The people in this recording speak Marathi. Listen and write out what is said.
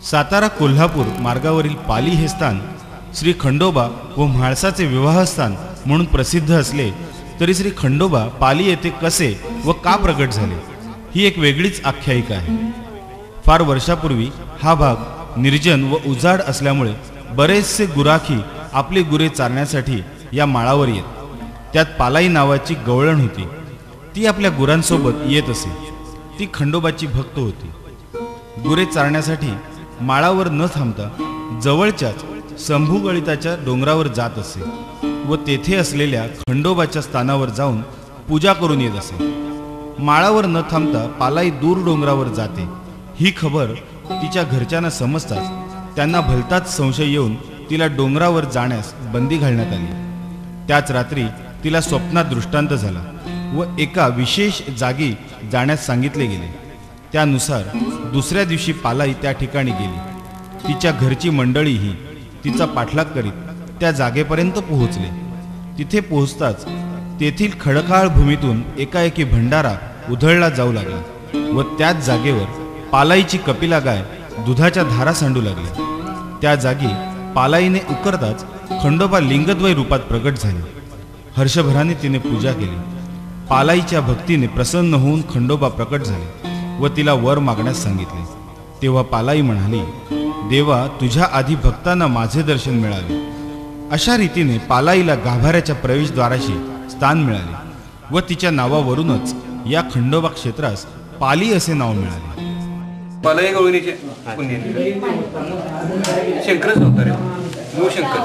सातारा कोल्हापूर मार्गावरील पाली हे स्थान श्री खंडोबा व म्हाळसाचे विवाहस्थान म्हणून प्रसिद्ध असले तरी श्री खंडोबा पाली येथे कसे व का प्रकट झाले ही एक वेगळीच आख्यायिका आहे। फार वर्षापूर्वी हा भाग निर्जन व उजाड असल्यामुळे बरेचसे गुराखी आपली गुरे चारण्यासाठी या माळावर येत। त्यात पालाई नावाची गवळण होती, ती आपल्या गुरांसोबत येत असे। ती खंडोबाची भक्त होती। गुरे चारण्यासाठी माळावर न थांबता जवळच्याच शंभू गळिताच्या डोंगरावर जात असे व तेथे असलेल्या खंडोबाच्या स्थानावर जाऊन पूजा करून येत असे। माळावर न थांबता पालाई दूर डोंगरावर जाते ही खबर तिच्या घरच्यांना समजताच त्यांना भलताच संशय येऊन तिला डोंगरावर जाण्यास बंदी घालण्यात आली। त्याच रात्री तिला स्वप्नात दृष्टांत झाला व एका विशेष जागी जाण्यास सांगितले गेले। त्यानुसार दुसऱ्या दिवशी पालाई त्या ठिकाणी गेली। तिच्या घरची मंडळीही तिचा पाठलाग करीत त्या जागेपर्यंत पोहोचले। तिथे पोहोचताच तेथील खडकाळ भूमीतून एकाएकी भंडारा उधळला जाऊ लागला व त्याच जागेवर पालाईची कपिला गाय दुधाच्या धारा सांडू लागली। त्या जागी पालाईने उकरताच खंडोबा लिंगद्वय रूपात प्रकट झाले। हर्षभराने तिने पूजा केली। पालाईच्या भक्तीने प्रसन्न होऊन खंडोबा प्रकट झाले व तिला वर मागण्यास सांगितले। तेव्हा पालाई म्हणाली, देवा, तुझ्या आधी भक्तांना माझे दर्शन मिळावे। अशा रीतीने पालाईला गाभाऱ्याच्या प्रवेशद्वाराशी स्थान मिळाले व तिच्या नावावरूनच या खंडोबा क्षेत्रास पाली असे नाव मिळाले। पालाई गवळणीचे पुण्य शंकरच होता रे, मूळ शंकर।